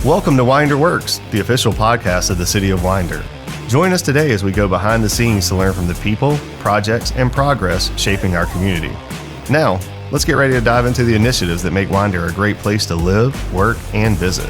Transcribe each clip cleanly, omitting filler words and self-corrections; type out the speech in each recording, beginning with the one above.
Welcome to Winder Works, the official podcast of the City of Winder. Join us today as we go behind the scenes to learn from the people, projects, and progress shaping our community. Now, let's get ready to dive into the initiatives that make Winder a great place to live, work, and visit.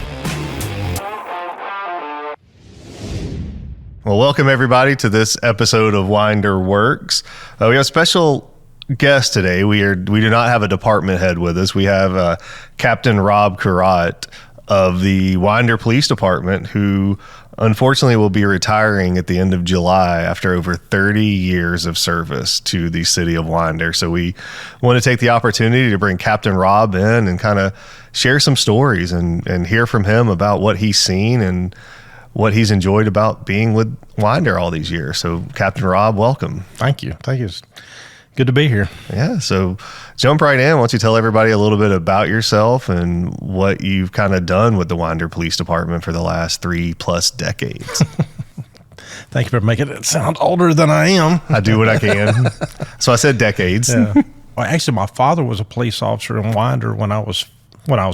Well, welcome everybody to this episode of Winder Works. We have a special guest today. We do not have a department head with us. We have Captain Rob Curott of the Winder Police Department, who unfortunately will be retiring at the end of July after over 30 years of service to the city of Winder. So we want to take the opportunity to bring Captain Rob in and kind of share some stories and hear from him about what he's seen and what he's enjoyed about being with Winder all these years. So Captain Rob, welcome. Thank you. It's good to be here. Yeah, so jump right in. Why don't you tell everybody a little bit about yourself and what you've kind of done with the Winder Police Department for the last 3+ decades. Thank you for making it sound older than I am. I do what I can. So I said decades. Yeah. Well, actually, my father was a police officer in Winder when I was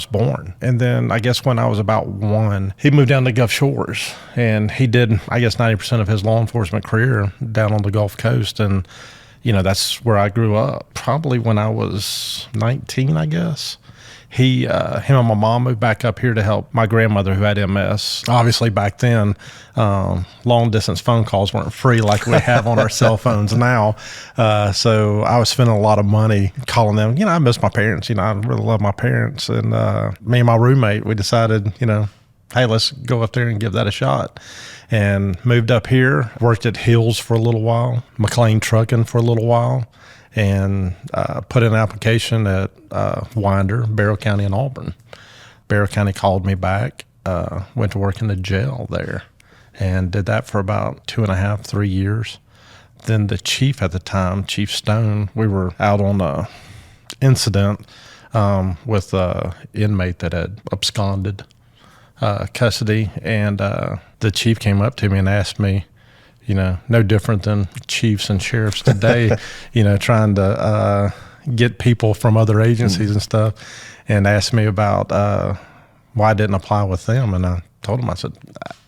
born. And then I guess when I was about 1, he moved down to Gulf Shores, and he did, I guess, 90% of his law enforcement career down on the Gulf Coast. And that's where I grew up. Probably when I was 19, I guess. Him and my mom moved back up here to help my grandmother who had MS. Obviously, back then, long-distance phone calls weren't free like we have on our cell phones now. So I was spending a lot of money calling them. I miss my parents. I really love my parents. And me and my roommate, we decided, hey, let's go up there and give that a shot. And moved up here, worked at Hills for a little while, McLean Trucking for a little while, and put in an application at Winder, Barrow County, and Auburn. Barrow County called me back, went to work in the jail there, and did that for about 2.5, 3 years. Then the chief at the time, Chief Stone, we were out on a incident with an inmate that had absconded custody, and the chief came up to me and asked me, no different than chiefs and sheriffs today, trying to get people from other agencies and stuff, and asked me about why I didn't apply with them. And I told him, I said,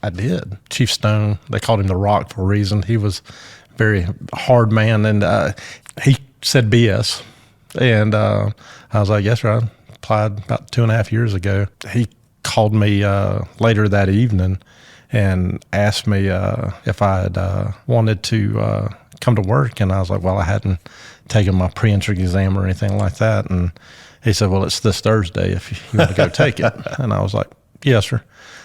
I did. Chief Stone, they called him the Rock for a reason. He was a very hard man, and he said BS. And I was like, yes, sir, I applied about 2.5 years ago. He called me later that evening and asked me if I had wanted to come to work. And I was like, well, I hadn't taken my pre-entry exam or anything like that. And he said, well, it's this Thursday if you want to go take it. And I was like, yes, sir.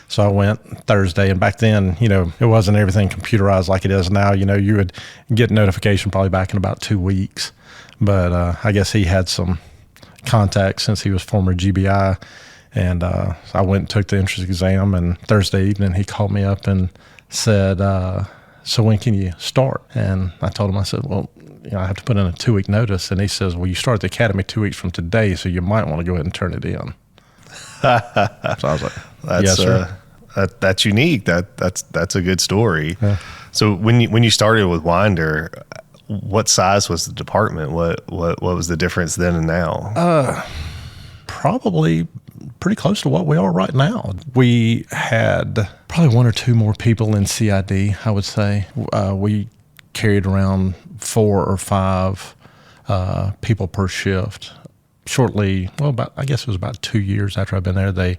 So I went Thursday. And back then, it wasn't everything computerized like it is now. You would get notification probably back in about 2 weeks. But I guess he had some contacts since he was former GBI. And so I went and took the entrance exam, and Thursday evening he called me up and said, so when can you start? And I told him, I said, well, I have to put in a 2-week notice. And he says, well, you start at the academy 2 weeks from today, so you might want to go ahead and turn it in. So I was like, yes, sir. That's unique. That's a good story. Yeah. So when you started with Winder, what size was the department? What was the difference then and now? Probably pretty close to what we are right now. We had probably 1 or 2 more people in CID, I would say. We carried around 4 or 5 people per shift. Shortly, I guess it was about 2 years after I'd been there, they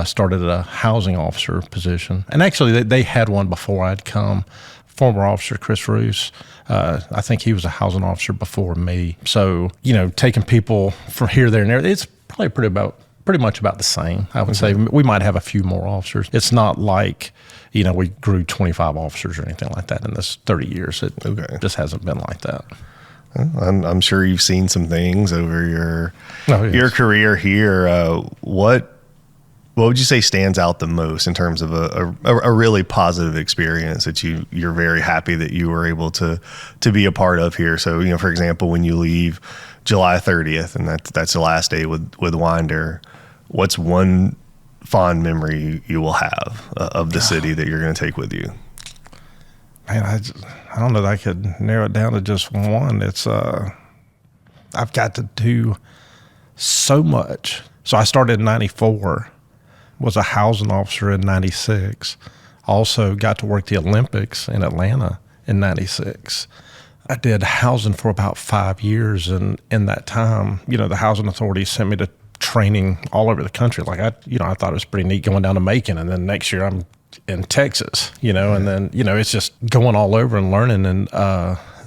started a housing officer position. And actually, they had one before I'd come. Former officer Chris Roos, I think he was a housing officer before me. So, taking people from here, there, and there, it's probably pretty much about the same. I would say we might have a few more officers. It's not like, we grew 25 officers or anything like that in this 30 years. It just hasn't been like that. I'm sure you've seen some things over your career here. What would you say stands out the most in terms of a really positive experience that you're very happy that you were able to be a part of here? So, for example, when you leave July 30th and that's the last day with Winder, what's one fond memory you will have of the city that you're going to take with you? Man, I don't know that I could narrow it down to just one. It's I've got to do so much. So I started in 94 was a housing officer in 96. Also got to work the Olympics in Atlanta in 96. I did housing for about 5 years, and in that time, the housing authority sent me to training all over the country. Like I thought it was pretty neat going down to Macon, and then next year I'm in Texas, and then, it's just going all over and learning. And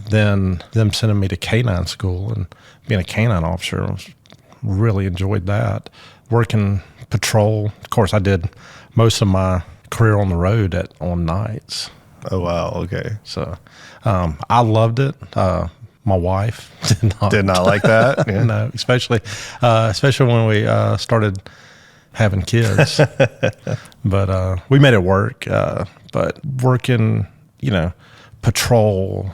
then them sending me to canine school and being a canine officer, I really enjoyed that. Working patrol. Of course, I did most of my career on the road on nights. Oh, wow. Okay. So I loved it. My wife did not like that. Yeah. No, especially when we started having kids. But we made it work. But working, patrol,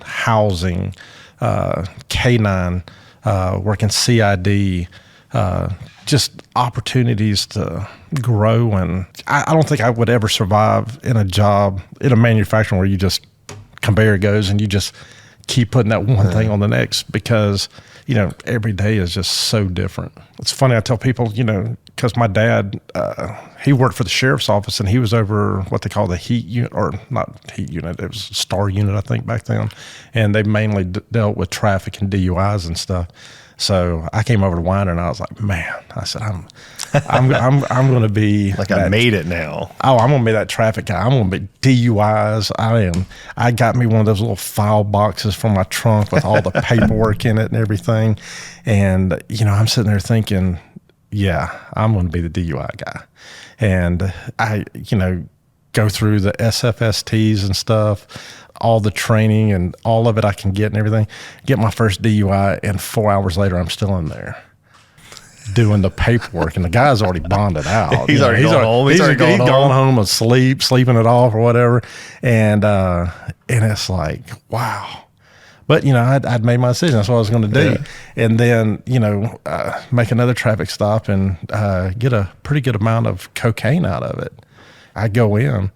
housing, canine, working CID, just opportunities to grow. And I don't think I would ever survive in a job in a manufacturing where you just conveyor goes and you just keep putting that one thing on the next, because every day is just so different. It's funny, I tell people, because my dad, he worked for the sheriff's office, and he was over what they call the heat unit, or not heat unit, it was a star unit, I think, back then. And they mainly dealt with traffic and DUIs and stuff. So I came over to Winder, and I was like, man, I said, I'm going to be like I made it now. Oh, I'm going to be that traffic guy. I'm going to be DUIs. I got me one of those little file boxes from my trunk with all the paperwork in it and everything. And, I'm sitting there thinking, yeah, I'm going to be the DUI guy. And I, go through the SFSTs and stuff, all the training and all of it I can get and everything, get my first DUI, and 4 hours later, I'm still in there doing the paperwork, and the guy's already bonded out. He's already gone home. He's gone home and sleeping it off or whatever. And it's like, wow. But, I'd made my decision. That's what I was going to do. Yeah. And then, make another traffic stop and get a pretty good amount of cocaine out of it. I go in,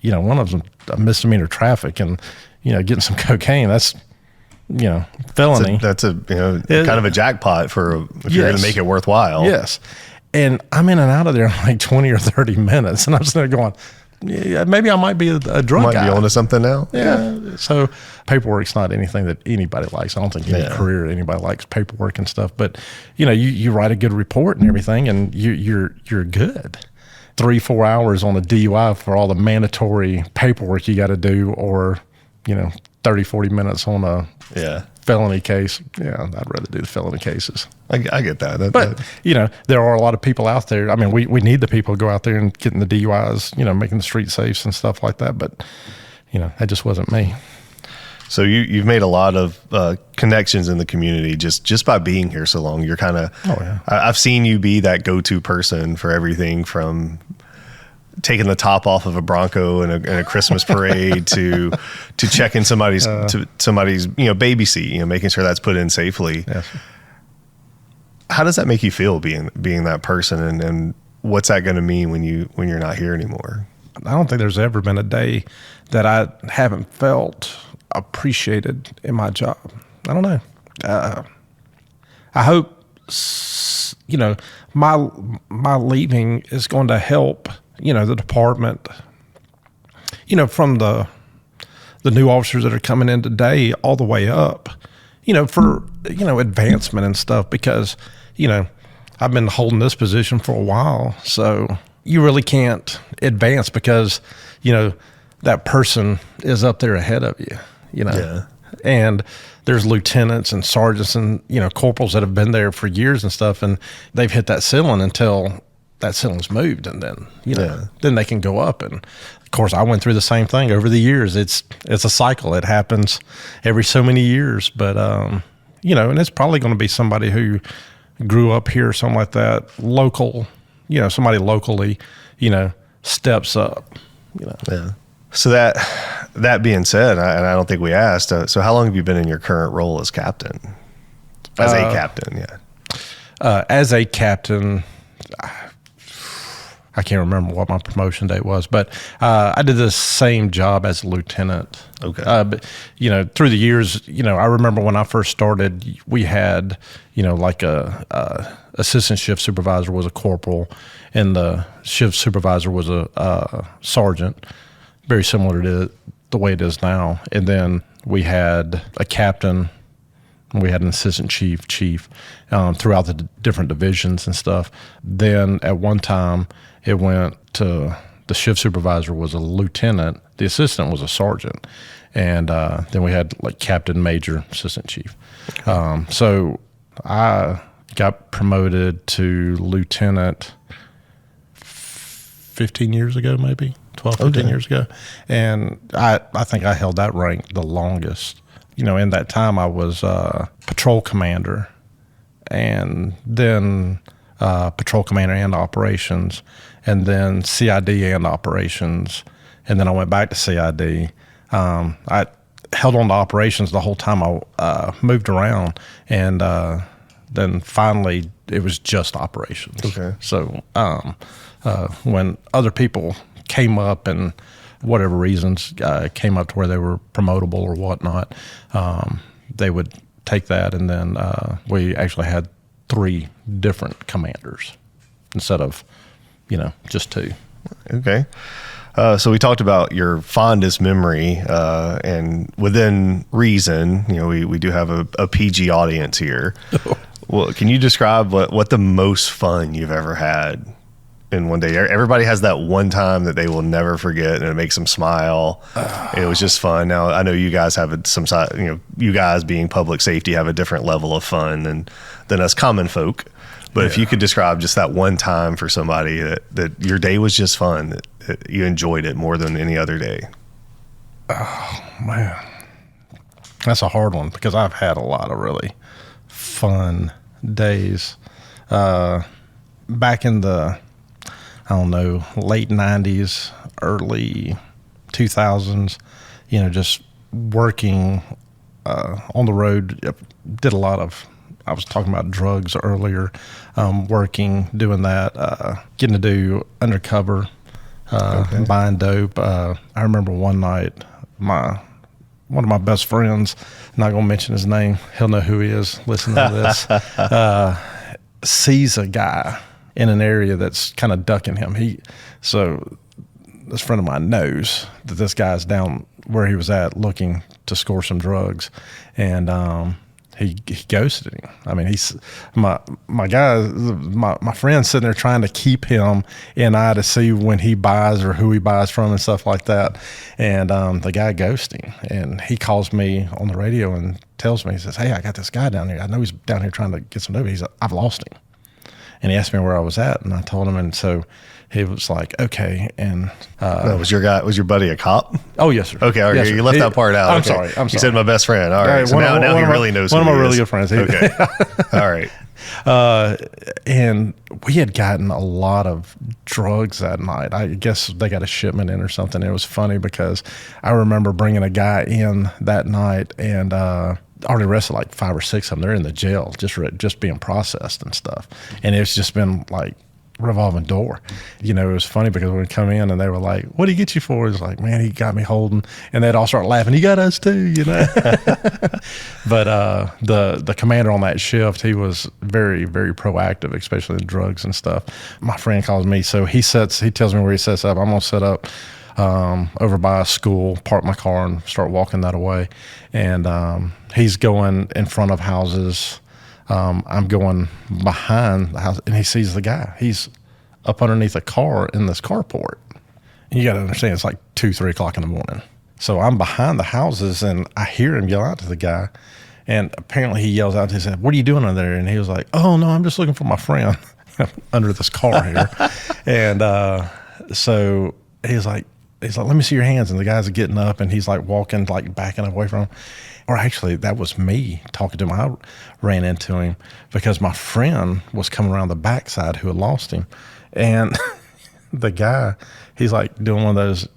one of them a misdemeanor traffic, and, getting some cocaine, that's, felony. That's a kind of a jackpot if you're going to make it worthwhile. Yes. And I'm in and out of there in like 20 or 30 minutes. And I'm sitting there going, yeah, maybe I might be a drunk guy. Might be onto something now. Yeah. So paperwork's not anything that anybody likes. I don't think any career anybody likes paperwork and stuff. But, you write a good report and everything, and you're good. 3-4 hours on a DUI for all the mandatory paperwork you got to do, or 30-40 minutes on a felony case. Yeah, I'd rather do the felony cases. I get that. But there are a lot of people out there. I mean, we need the people to go out there and getting the DUIs, making the street safes and stuff like that. But that just wasn't me. So you've made a lot of connections in the community just by being here so long. You're kind of, I've seen you be that go-to person for everything from taking the top off of a Bronco in a Christmas parade to checking somebody's baby seat, making sure that's put in safely. Yes. How does that make you feel being that person, and what's that going to mean when you're not here anymore? I don't think there's ever been a day that I haven't felt appreciated in my job. I don't know. I hope my leaving is going to help the department, from the new officers that are coming in today all the way up, for advancement and stuff, because I've been holding this position for a while, so you really can't advance because that person is up there ahead of you. And there's lieutenants and sergeants and, corporals that have been there for years and stuff, and they've hit that ceiling until that ceiling's moved, and then, then they can go up. And of course, I went through the same thing over the years. It's a cycle. It happens every so many years, but, and it's probably going to be somebody who grew up here, something like that, local, somebody locally, steps up, Yeah. So that being said, and I don't think we asked, so how long have you been in your current role as captain? As a captain, yeah. As a captain, I can't remember what my promotion date was, but I did the same job as a lieutenant. Okay. But, through the years, I remember when I first started, we had, like a assistant shift supervisor was a corporal, and the shift supervisor was a sergeant, very similar to the way it is now. And then we had a captain. We had an assistant chief throughout the different divisions and stuff. Then at one time, it went to the shift supervisor was a lieutenant. The assistant was a sergeant. And then we had like captain, major, assistant chief. So I got promoted to lieutenant 15 years ago, maybe 12, 15 years ago. And I think I held that rank the longest. In that time, I was patrol commander, and then patrol commander and operations, and then CID and operations, and then I went back to CID. I held on to operations the whole time I moved around, and then finally it was just operations. Okay. So when other people came up and whatever reasons came up to where they were promotable or whatnot, they would take that, and then we actually had 3 different commanders instead of, just 2. Okay. So we talked about your fondest memory, and within reason, we do have a PG audience here. Well, can you describe what the most fun you've ever had in one day? Everybody has that one time that they will never forget, and it makes them smile. It was just fun. Now, I know you guys have some side, you guys being public safety have a different level of fun than us common folk. But if you could describe just that one time for somebody that your day was just fun, that you enjoyed it more than any other day. Oh, man. That's a hard one because I've had a lot of really fun days. Back in the, late 90s, early 2000s, just working on the road, did a lot of, I was talking about drugs earlier, doing that, getting to do undercover, buying dope. I remember one night, one of my best friends, not going to mention his name, he'll know who he is listening to this, sees a guy in an area that's kind of ducking him. So this friend of mine knows that this guy's down where he was at looking to score some drugs, and he ghosted him. I mean, he's my guy, my friend's sitting there trying to keep him in eye to see when he buys or who he buys from and stuff like that. And the guy ghosted him, and he calls me on the radio and tells me, he says, "Hey, I got this guy down here. I know he's down here trying to get some dope. I've lost him." And he asked me where I was at, and I told him, and so he was like, "Okay." And was your buddy a cop? Oh, yes, sir. Okay, yes, sir. You left that part out. I'm Okay. sorry. You said my best friend. All right. So now he really knows. One of my really good friends. Okay. All right. And we had gotten a lot of drugs that night. I guess they got a shipment in or something. It was funny because I remember bringing a guy in that night, and already arrested like 5 or 6 of them. They're in the jail just being processed and stuff. And it's just been like revolving door. It was funny because when we come in and they were like, "What did he get you for?" It's like, "Man, he got me holding," and they'd all start laughing. "He got us too," But the commander on that shift, he was very, very proactive, especially in drugs and stuff. My friend calls me, so he tells me where he sets up. I'm gonna set up over by a school, park my car, and start walking that away. And he's going in front of houses. I'm going behind the house, and he sees the guy. He's up underneath a car in this carport. And you got to understand, it's like 2, 3 o'clock in the morning. So I'm behind the houses, and I hear him yell out to the guy. And apparently he yells out, he said, "What are you doing under there?" And he was like, "Oh, no, I'm just looking for my friend under this car here." And so he's like, "Let me see your hands." And the guy's getting up, and he's like walking, like backing away from him. Or actually, that was me talking to him. I ran into him because my friend was coming around the backside who had lost him. And the guy, he's like doing one of those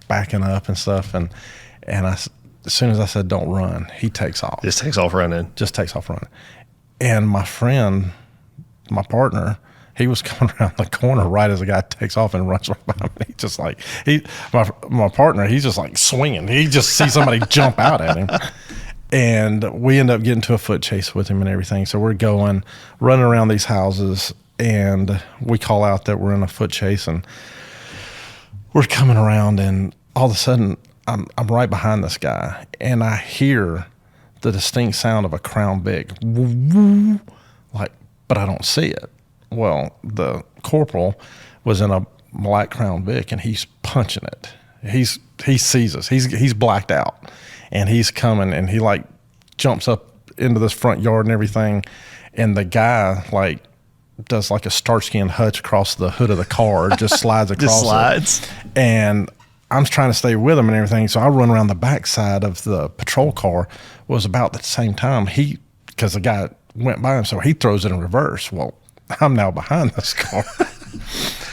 backing up and stuff. And as soon as I said, "Don't run," he takes off. Just takes off running. And my friend, my partner, he was coming around the corner right as the guy takes off and runs right by me. Just like my partner, he's just like swinging. He just sees somebody jump out at him. And we end up getting to a foot chase with him and everything. So we're running around these houses, and we call out that we're in a foot chase, and we're coming around, and all of a sudden I'm right behind this guy, and I hear the distinct sound of a Crown Vic, like, but I don't see it. Well, the corporal was in a black Crown Vic, and he's punching it. He sees us. He's blacked out, and he's coming, and he like jumps up into this front yard and everything, and the guy like does like a Starsky and Hutch across the hood of the car, just slides across. Just slides. It. And I'm trying to stay with him and everything, so I run around the backside of the patrol car. Was about the same time because the guy went by him, so he throws it in reverse. Well, I'm now behind this car.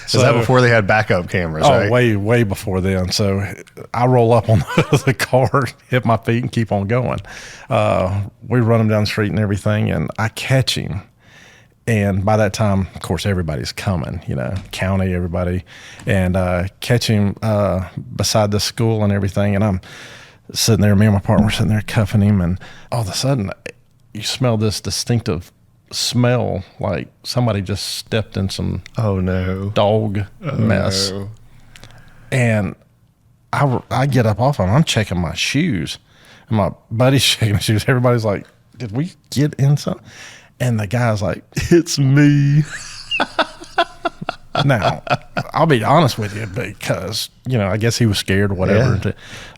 So is that before they had backup cameras, right? Way before then. So I roll up on the car, hit my feet, and keep on going. We run him down the street and everything, and I catch him. And by that time, of course, everybody's coming, county, everybody, and catch him beside the school and everything. And I'm sitting there, me and my partner were sitting there cuffing him, and all of a sudden, you smell this distinctive smell like somebody just stepped in some dog mess. No. And I get up off him. I'm checking my shoes, and my buddy's checking his shoes. Everybody's like, "Did we get in something?" And the guy's like, "It's me." Now, I'll be honest with you, because I guess he was scared or whatever. Yeah.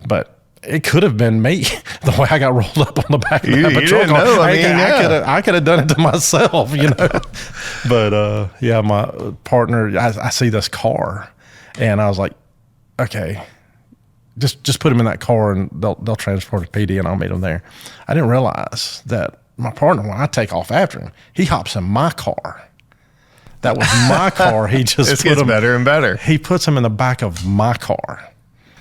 But it could have been me, the way I got rolled up on the back of that patrol car. Know. I could have done it to myself, But my partner, I see this car, and I was like, okay, just put him in that car, and they'll transport to PD, and I'll meet him there. I didn't realize that my partner, when I take off after him, he hops in my car. That was my car. He just this gets better and better. He puts him in the back of my car.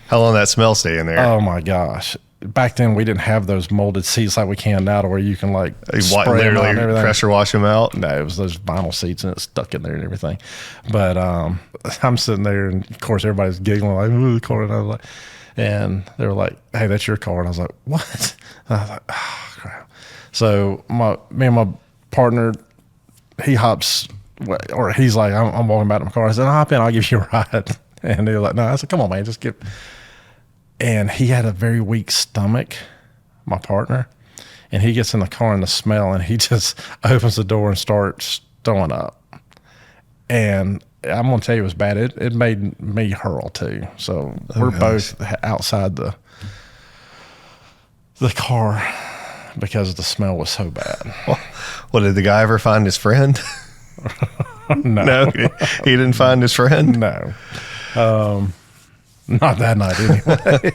How long did that smell stay in there? Oh my gosh! Back then we didn't have those molded seats like we can now, to where you can like spray them out and everything. Pressure wash them out. No, it was those vinyl seats, and it's stuck in there and everything. But I'm sitting there, and of course everybody's giggling like, "Ooh, the car!" And I was like, and they were like, "Hey, that's your car." And I was like, "What?" And I was like, "Oh crap!" So me and my partner, he hops, or he's like, I'm walking back to my car. I said, "Hop in, I'll give you a ride." And they were like, "No." I said, "Come on, man, just get." And he had a very weak stomach, my partner, and he gets in the car and the smell, and he just opens the door and starts throwing up. And I'm going to tell you, it was bad. It made me hurl too. So we're both outside the car because the smell was so bad. Well, did the guy ever find his friend? No. He didn't find his friend? No. Not that night anyway.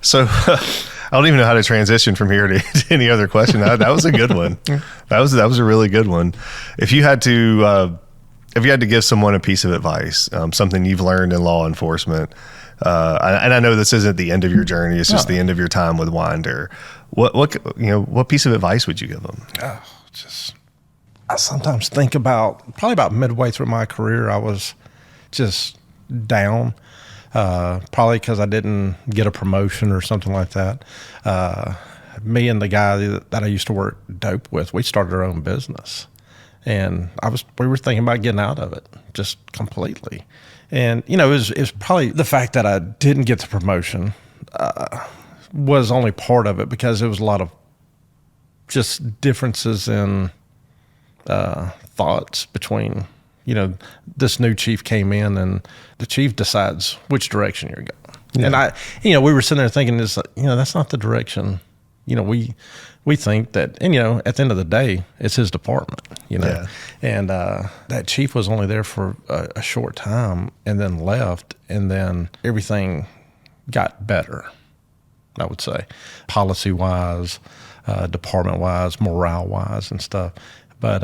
So I don't even know how to transition from here to any other question. That was a good one. That was a really good one. If you had to give someone a piece of advice, something you've learned in law enforcement, and I know this isn't the end of your journey, it's just the end of your time with Winder. What piece of advice would you give them? I sometimes think probably about midway through my career, I was just down. Probably because I didn't get a promotion or something like that. Me and the guy that I used to work dope with, we started our own business, and we were thinking about getting out of it just completely. And it was probably the fact that I didn't get the promotion was only part of it, because there was a lot of just differences in thoughts between. This new chief came in, and the chief decides which direction you're going. Yeah. And we were sitting there thinking, that's not the direction. We think that, and at the end of the day, it's his department. Yeah. And that chief was only there for a short time, and then left, and then everything got better. I would say, policy wise, department wise, morale wise, and stuff. But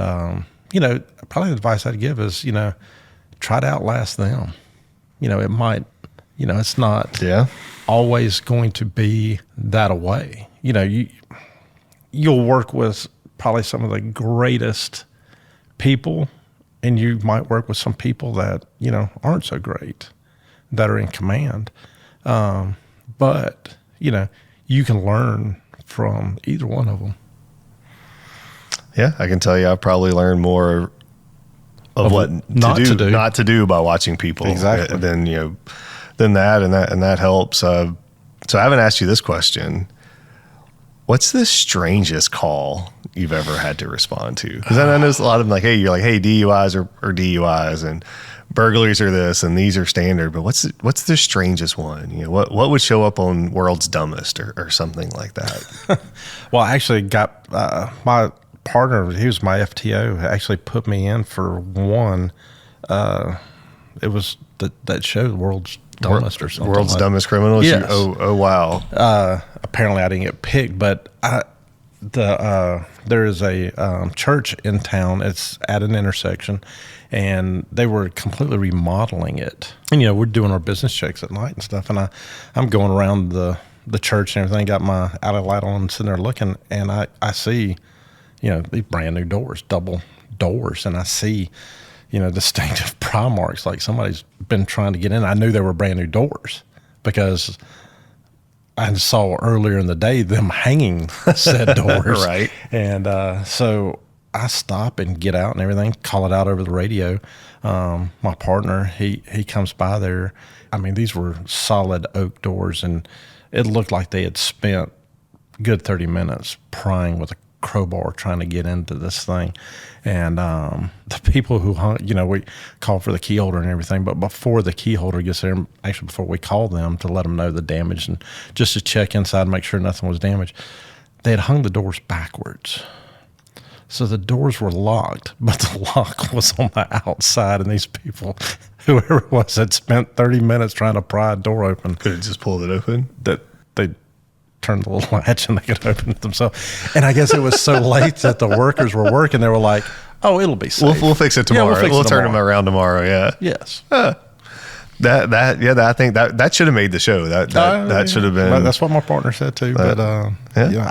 probably the advice I'd give is, try to outlast them. It might, it's not always going to be that way. You'll work with probably some of the greatest people and you might work with some people that, you know, aren't so great, that are in command. But, you know, you can learn from either one of them. Yeah, I can tell you, I've probably learned more of what not to do by watching people than, you know, than that, and that helps. So I haven't asked you this question. What's the strangest call you've ever had to respond to? Because I know a lot of them, like, hey, you're like, hey, DUIs are DUIs, and burglaries are this, and these are standard. But what's the strangest one? You know, what would show up on World's Dumbest or something like that? Well, I actually got my partner, he was my FTO, actually put me in for one. It was that show, World's Dumbest or something. World's Dumbest Criminals? Yes. Oh, wow. Apparently I didn't get picked, but there is a church in town. It's at an intersection, and they were completely remodeling it. And, you know, we're doing our business checks at night and stuff, and I'm going around the church and everything, got my alley light on, sitting there looking, and I see, you know, these brand new doors, double doors, and I see, you know, distinctive pry marks, like somebody's been trying to get in. I knew they were brand new doors because I saw earlier in the day them hanging said doors. Right. And so I stop and get out and everything, call it out over the radio. My partner, he comes by there. I mean, these were solid oak doors, and it looked like they had spent a good 30 minutes prying with a crowbar trying to get into this thing. And the people who hung, you know, we called for the key holder and everything, but before the key holder gets there, actually before we called them to let them know the damage and just to check inside and make sure nothing was damaged, they had hung the doors backwards. So the doors were locked, but the lock was on the outside, and these people, whoever it was, had spent 30 minutes trying to pry a door open. Could have just pulled it open? That they turned the little latch and they could open it themselves. And I guess it was so late that the workers were working. They were like, "Oh, it'll be safe. We'll fix it tomorrow. Yeah, we'll turn them around tomorrow." Yeah. Yes. I think that should have made the show. That should have been. That's what my partner said too. But you know,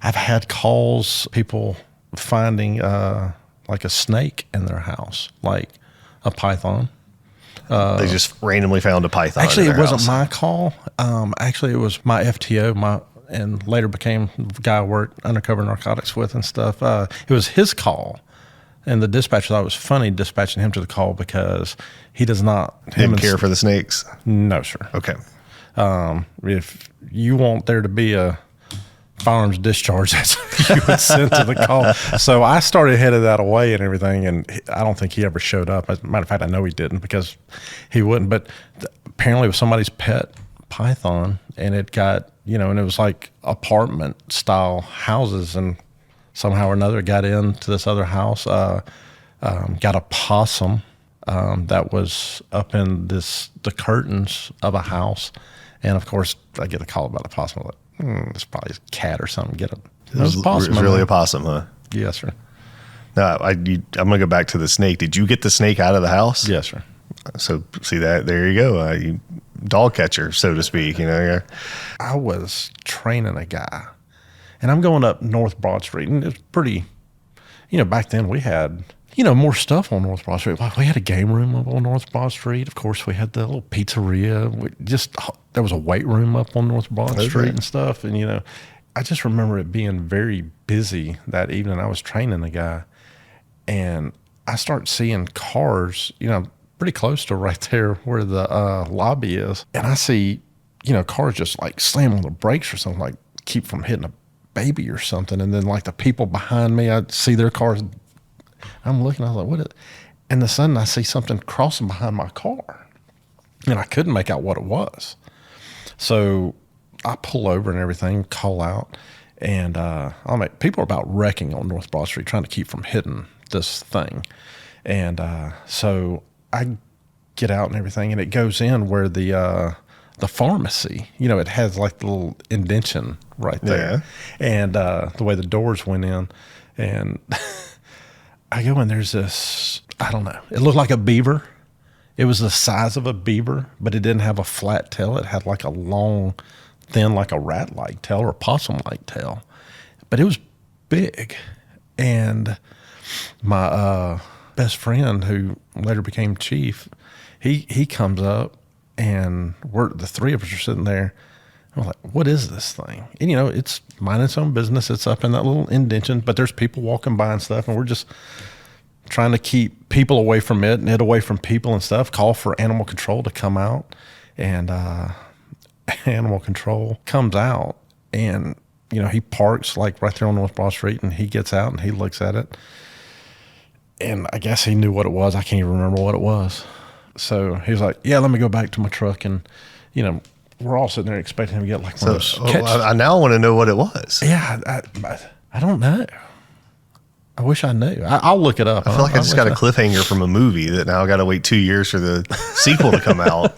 I've had calls, people finding like a snake in their house, like a python. They just randomly found a python. Actually, in it their wasn't house. my call. Actually, it was my FTO, and later became the guy I worked undercover narcotics with and stuff. It was his call, and the dispatcher thought it was funny dispatching him to the call because he does not Didn't care for the snakes. No, sir. Okay. If you want there to be a firearms discharge, that's who you would send to the call. So I started headed that away and everything, and I don't think he ever showed up. As a matter of fact, I know he didn't because he wouldn't. But apparently it was somebody's pet python, and it got, you know, and it was like apartment style houses, and somehow or another it got into this other house, got a possum that was up in the curtains of a house. And of course I get a call about the possum. I'm like, it's probably a cat or something. Get it. It was a possum. It was really a possum, huh? Yes, sir. No, I'm going to go back to the snake. Did you get the snake out of the house? Yes, sir. So see that, there you go. You dog catcher, so to speak, you know. I was training a guy, and I'm going up North Broad Street, and it was pretty, you know, back then we had, you know, more stuff on North Broad Street. We had a game room up on North Broad Street. Of course, we had the little pizzeria. There was a weight room up on North Broad Street and stuff. And, you know, I just remember it being very busy that evening. I was training the guy, and I start seeing cars, you know, pretty close to right there where the lobby is. And I see, you know, cars just like slam on the brakes or something, like keep from hitting a baby or something. And then like the people behind me, I see their cars. I'm looking, I was like, what is it? And all of a sudden I see something crossing behind my car, and I couldn't make out what it was. So I pull over and everything, call out, and people are about wrecking on North Broad Street, trying to keep from hitting this thing. And so I get out and everything, and it goes in where the pharmacy, you know, it has like the little indention right there. Yeah. And the way the doors went in, and I go in, there's this, I don't know, it looked like a beaver. It was the size of a beaver, but it didn't have a flat tail. It had like a long, thin, like a rat-like tail or a possum-like tail. But it was big. And my best friend, who later became chief, he comes up, and the three of us are sitting there. I'm like, what is this thing? And, it's minding its own business. It's up in that little indention, but there's people walking by and stuff, and we're just trying to keep people away from it and it away from people and stuff. Call for animal control to come out, and animal control comes out, and, he parks like right there on North Broad Street, and he gets out and he looks at it. And I guess he knew what it was. I can't even remember what it was. So he was like, yeah, let me go back to my truck. And, we're all sitting there expecting him to get like one of those catch. I now want to know what it was. Yeah, I don't know. I wish I knew. I'll look it up. I feel like I just got a cliffhanger from a movie that now I got to wait 2 years for the sequel to come out.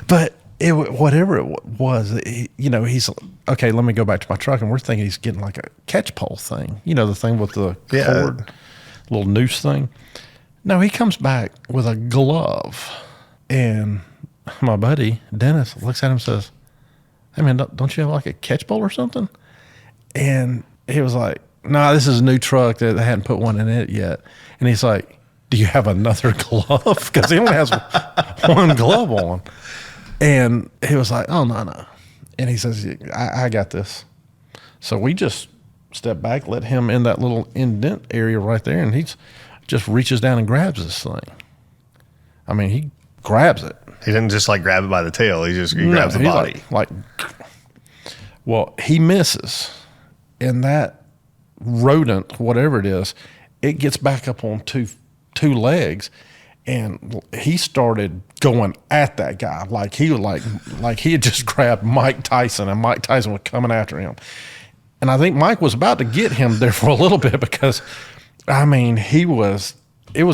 But whatever it was, he's okay. Let me go back to my truck, and we're thinking he's getting like a catch pole thing. The thing with the cord, little noose thing. No, he comes back with a glove, and my buddy Dennis looks at him and says, "Hey man, don't you have like a catch pole or something?" And he was like, "Nah, this is a new truck that they hadn't put one in it yet." And he's like, "Do you have another glove?" Because he only has one glove on. And he was like, "Oh no." And he says, I got this." So we just stepped back, let him in that little indent area right there, and he just reaches down and grabs this thing. I mean, he grabs it. He didn't just like grab it by the tail. He grabs the body. Well, he misses, and that rodent, whatever it is, it gets back up on two legs, and he started going at that guy like he had just grabbed Mike Tyson, and Mike Tyson was coming after him. And I think Mike was about to get him there for a little bit, because I mean, it was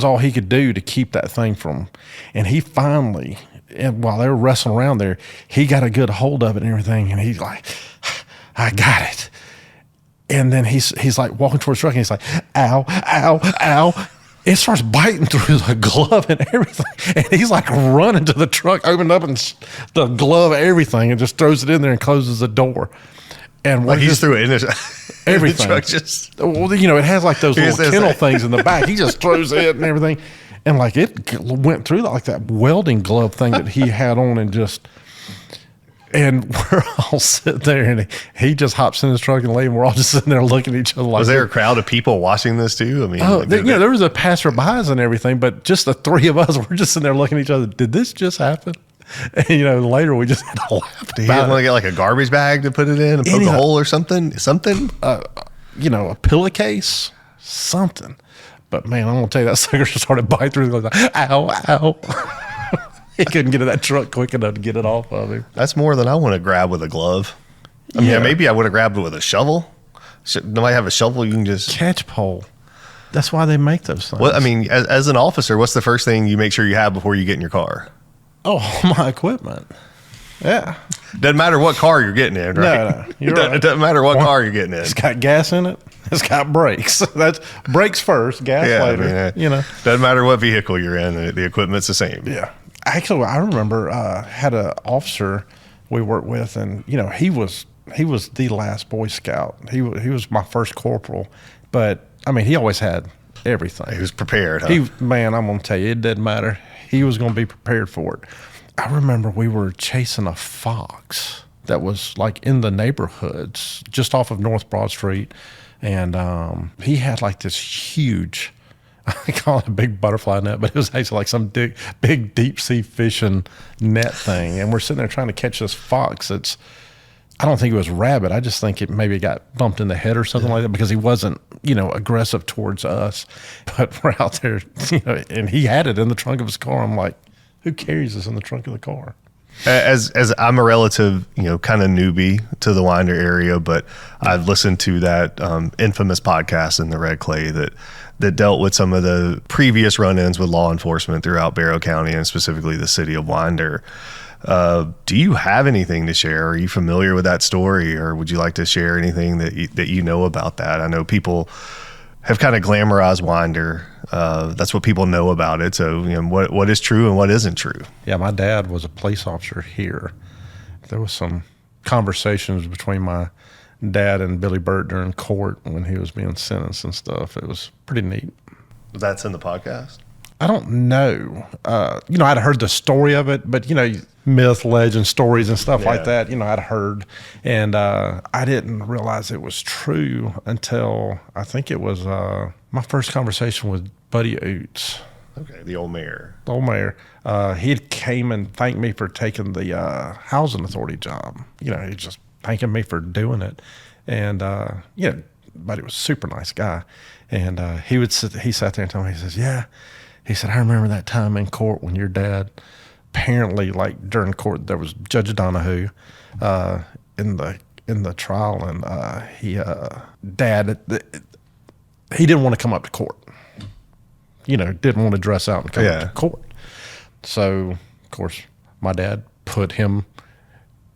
all he could do to keep that thing from. And he finally, and while they were wrestling around there, he got a good hold of it and everything. And he's like, "I got it." And then he's like walking towards the truck, and he's like, "Ow, ow, ow." It starts biting through the glove and everything. And he's like running to the truck, opened up, and the glove, everything, and just throws it in there and closes the door. And like he's threw it in everything. The truck well, it has like those little kennel things in the back. He just throws it and everything. And like it went through like that welding glove thing that he had on, and we're all sitting there, and he just hops in his truck and we're all just sitting there looking at each other like. Was there a crowd of people watching this too? I mean, there was a passerbys and everything, but just the three of us, we're just sitting there looking at each other. Did this just happen? And later we just had to laugh. Did he want to get like a garbage bag to put it in and poke a hole or something? A pillowcase, something. But man, I'm gonna tell you, that sucker started biting through. Like, ow, ow. He couldn't get in that truck quick enough to get it off of him. That's more than I want to grab with a glove. I mean, maybe I would have grabbed it with a shovel. Nobody have a shovel? You can just catch pole. That's why they make those things. Well, I mean, as an officer, what's the first thing you make sure you have before you get in your car? Oh, my equipment. Yeah. Doesn't matter what car you're getting in, right? No. It doesn't matter what car you're getting in. It's got gas in it. It's got brakes. That's brakes first, gas later. I mean, doesn't matter what vehicle you're in. The equipment's the same. Yeah. Actually, I remember had an officer we worked with, and he was the last Boy Scout. He was my first corporal, but I mean, he always had everything. He was prepared. Huh? Man, I'm gonna tell you, it didn't matter. He was gonna be prepared for it. I remember we were chasing a fox that was like in the neighborhoods just off of North Broad Street, and he had like this huge, I call it a big butterfly net, but it was actually like some big deep sea fishing net thing. And we're sitting there trying to catch this fox. I don't think it was rabbit. I just think it maybe got bumped in the head or something like that, because he wasn't, aggressive towards us. But we're out there, and he had it in the trunk of his car. I'm like, who carries this in the trunk of the car? As I'm a relative, kind of newbie to the Winder area, but I've listened to that infamous podcast in the Red Clay that dealt with some of the previous run-ins with law enforcement throughout Barrow County and specifically the city of Winder. Do you have anything to share? Are you familiar with that story, or would you like to share anything that you know about that? I know people have kind of glamorized Winder. That's what people know about it. So, what is true and what isn't true? Yeah, my dad was a police officer here. There was some conversations between my dad and Billy Burt during court when he was being sentenced and stuff. It was pretty neat. That's in the podcast? I don't know. I'd heard the story of it, but, myth, legend, stories and stuff like that, I'd heard. And I didn't realize it was true until I think it was my first conversation with Buddy Oots. Okay, the old mayor. The old mayor. He came and thanked me for taking the housing authority job. He just thanking me for doing it. And, Buddy was a super nice guy. And he sat there and told me, he says, yeah. He said, I remember that time in court when your dad, apparently, like during court, there was Judge Donahue in the trial, and Dad, he didn't want to come up to court. Didn't want to dress out and come up to court. So, of course, my dad put him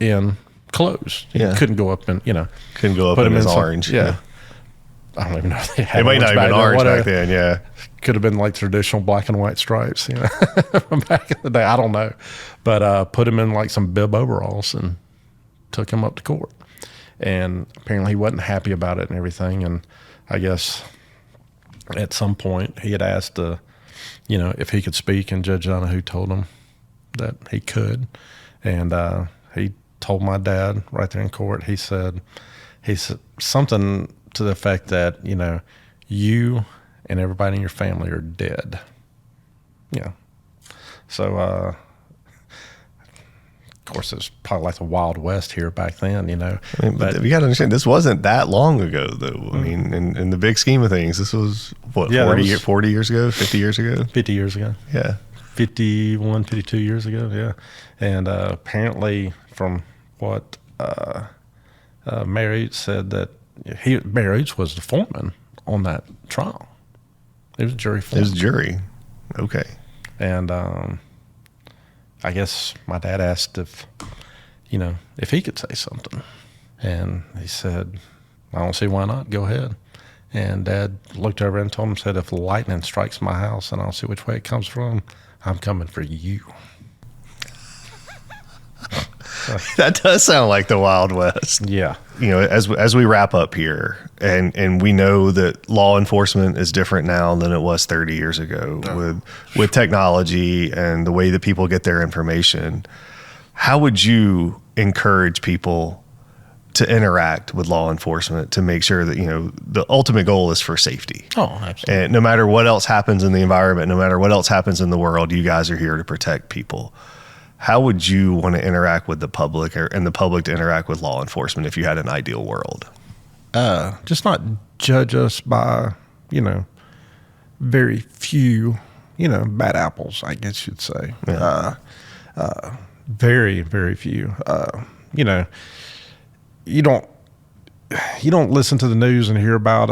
in clothes. He couldn't go up and, couldn't go up in his orange. Yeah. I don't even know if they had it. Might not have been orange back then. Yeah. Could have been like traditional black and white stripes, from back in the day. I don't know. But put him in like some bib overalls and took him up to court. And apparently he wasn't happy about it and everything. And I guess at some point he had asked, if he could speak, and Judge Donahue told him that he could. And he told my dad right there in court, he said something to the effect that, you and everybody in your family are dead. So, of course, it's probably like the Wild West here back then, But you got to understand, this wasn't that long ago, though. I mean, in the big scheme of things, this was, 40 years ago, 50 years ago? 50 years ago. Yeah. 51, 52 years ago, yeah. And apparently from what Mayor Oots said, that Mayor Oots was the foreman on that trial. It was jury foreman. It was jury. Okay. And I guess my dad asked if he could say something. And he said, I don't see why not. Go ahead. And Dad looked over and told him, said, if lightning strikes my house and I don't see which way it comes from, I'm coming for you. That does sound like the Wild West. Yeah. As we wrap up here, and we know that law enforcement is different now than it was 30 years ago with technology and the way that people get their information. How would you encourage people to interact with law enforcement to make sure that, the ultimate goal is for safety? Oh, absolutely. And no matter what else happens in the environment, no matter what else happens in the world, you guys are here to protect people. How would you want to interact with the public and the public to interact with law enforcement if you had an ideal world? Just not judge us by, very few, bad apples, I guess you'd say. Yeah. Very, very few. You don't listen to the news and hear about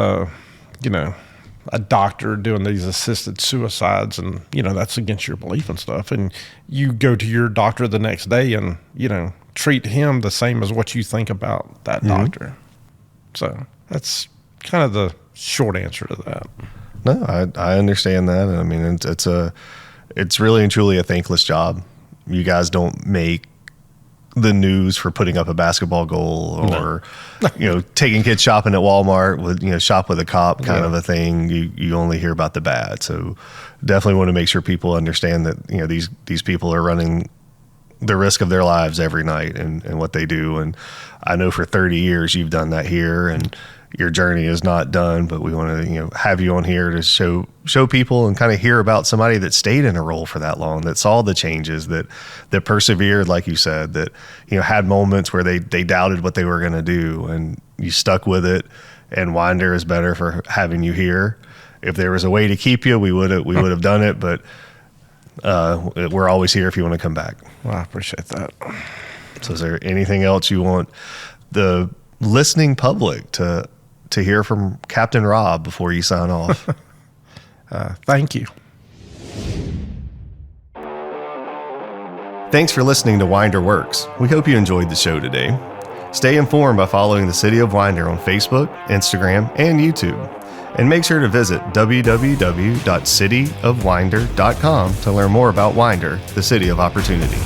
a doctor doing these assisted suicides, and that's against your belief and stuff, and you go to your doctor the next day and treat him the same as what you think about that doctor. So that's kind of the short answer to that. No, I understand that. I mean, it's really and truly a thankless job. You guys don't make the news for putting up a basketball goal or taking kids shopping at Walmart with shop with a cop kind of a thing. You only hear about the bad. So definitely want to make sure people understand that these people are running the risk of their lives every night and what they do. And I know for 30 years you've done that here, and your journey is not done, but we want to have you on here to show people and kind of hear about somebody that stayed in a role for that long, that saw the changes, that persevered, like you said, that had moments where they doubted what they were going to do, and you stuck with it. And Winder is better for having you here. If there was a way to keep you, we would have done it, but we're always here if you want to come back. Well, I appreciate that. So is there anything else you want the listening public to hear from Captain Rob before you sign off? Thank you. Thanks for listening to Winder Works. We hope you enjoyed the show today. Stay informed by following the City of Winder on Facebook, Instagram, and YouTube. And make sure to visit www.cityofwinder.com to learn more about Winder, the City of Opportunity.